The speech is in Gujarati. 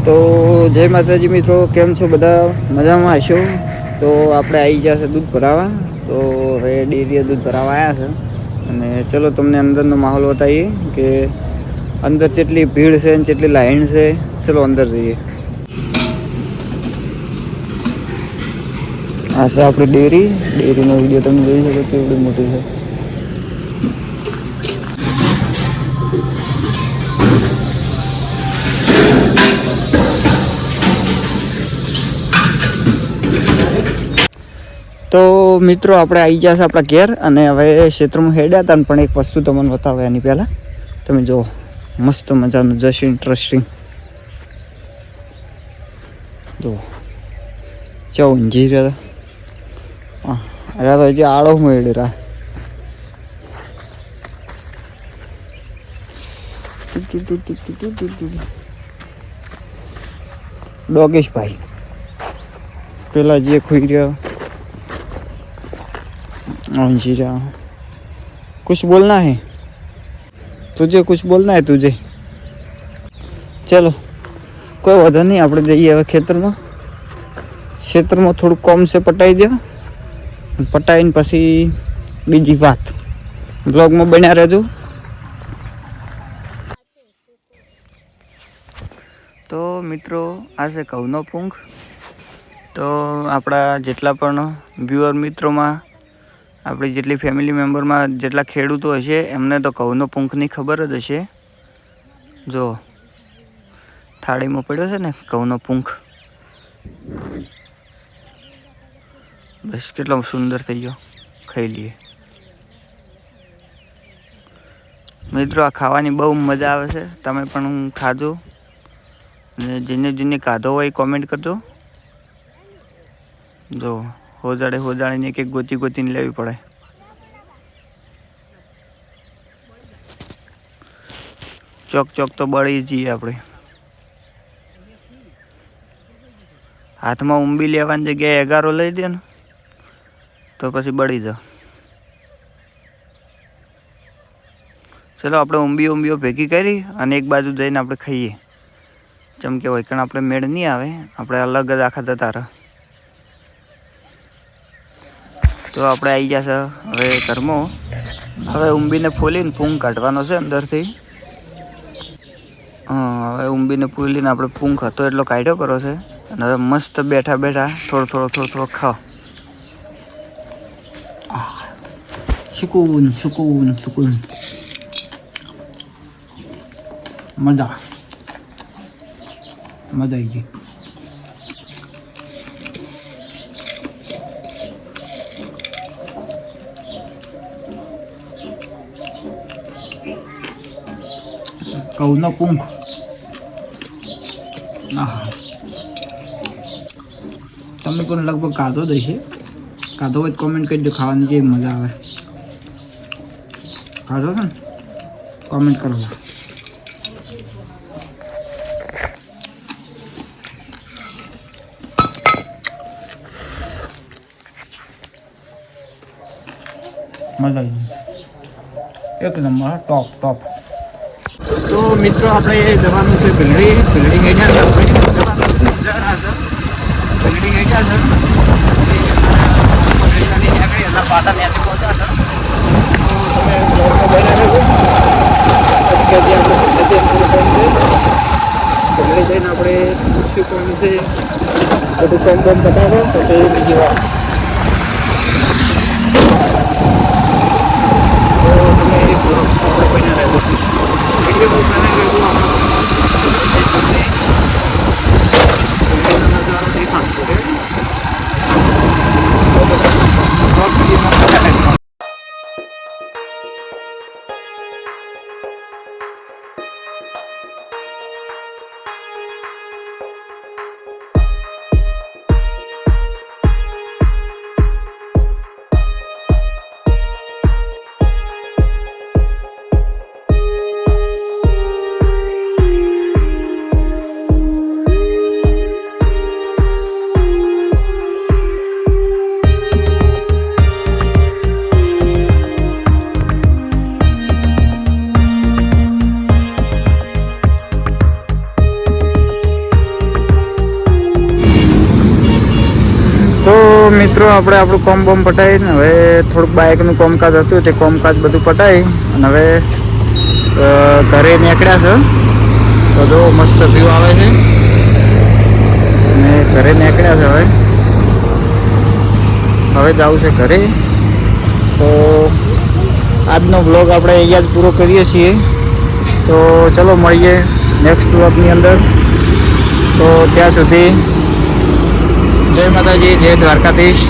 તો જય માતાજી મિત્રો, કેમ છો બધા? મજામાં હશો? તો આપણે આવી ગયા છે દૂધ ભરાવા. તો હવે ડેરીએ દૂધ ભરાવા આવ્યા છે અને ચલો તમને અંદરનો માહોલ બતાવીએ કે અંદર જેટલી ભીડ છે ને જેટલી લાઈન છે. ચલો અંદર જઈએ. આ છે આપણી ડેરીનો વિડીયો તમે જોઈ શકો છો, એવડી મોટી છે. તો મિત્રો આપણે આવી ગયા છે આપણા ઘેર અને હવે ક્ષેત્રમાં હેડ્યા હતા પણ એક વસ્તુ તમને બતાવે એની પહેલાં તમે જુઓ, મસ્ત મજાનું જશ ઇન્ટરેસ્ટિંગ જુઓ. ચો ઊંઝી રહ્યા તો હજી આળો મેળવી રહ્યા. डोगेश भाई पहला जे खुई रहा जीरा. कुछ बोलना है तुझे? कुछ बोलना है तुझे? चलो कोई वजह नहीं, આપણે જઈએ હવે ખેતરમાં. ખેતરમાં થોડું કોમ છે પટાઈ દે, પટાઈને પછી બીજી વાત. બ્લોગમાં બન્યા રહેજો. તો મિત્રો આ છે ઘઉંનો પૂંખ. તો આપણા જેટલા પણ વ્યુઅર મિત્રોમાં, આપણી જેટલી ફેમિલી મેમ્બરમાં જેટલા ખેડૂતો હશે એમને તો ઘઉંનો પૂંખની ખબર જ હશે. જો થાળીમાં પડ્યો છે ને ઘઉંનો પૂંખ, બસ કેટલો સુંદર થઈ ગયો. ખાઈ લઈએ મિત્રો. આ ખાવાની બહુ મજા આવે છે, તમે પણ ખાજો અને જેને ખાધો હોય કોમેન્ટ કરજો. જો હોજાડીને એક એક ગોતીને લેવી પડે. ચોક તો બળી જઈએ આપણે. હાથમાં ઊંબી લેવાની જગ્યાએ એગારો લઈ દે ને તો પછી બળી જાવ. ચલો આપણે ઊંબીઓ ભેગી કરી અને એક બાજુ જઈને આપણે ખાઈએ. જેમ કે હોય કારણ આપણે મેળ નહીં આવે, આપણે અલગ જ આખા જતા રહે. તો આપણે આવી ગયા છે હવે ઘરમાં. હવે ઊંબીને ફોલીને પૂંખ કાઢવાનો છે અંદરથી. હવે ઊંબીને ફોલીને આપણે પૂંખ હતો એટલો કાઢ્યો કરો છે અને હવે મસ્ત બેઠા થોડો ખાઓ. સુકૂન મજા આવી ગઈ. ઘઉંનો પૂંખ. તમે પણ લગભગ ખાધો જ હશે. ખાધો હોય કોમેન્ટ કરી દો, ખાવાની જે મજા આવે. ખાધો છે ને કોમેન્ટ કરવા. મજા આવી એક નંબર, ટોપ. તો મિત્રો આપણે જવાનું છે ભીલડી હેડ્યા છે. ભીલડી હેડ્યા છે પાટા ત્યાંથી પહોંચ્યા હતા. ભીલડી જઈને આપણે પૂછ્યું કોણ છે, બધું કોમ બોમ બતાવો પછી બીજી વાત. મિત્રો આપણે આપણું કોમ બોમ પટાવીને હવે થોડુંક બાઇકનું કામકાજ હતું તે કામકાજ બધું પટાવી અને હવે ઘરે નીકળ્યા છે. તો જો મસ્ત વ્યૂ આવે છે અને ઘરે નીકળ્યા છે. હવે જવું છે ઘરે. તો આજનો બ્લોગ આપણે અહીંયા જ પૂરો કરીએ છીએ. તો ચલો મળીએ નેક્સ્ટ બ્લોગની અંદર. તો ત્યાં સુધી જય માતાજી, જય દ્વારકાધીશ.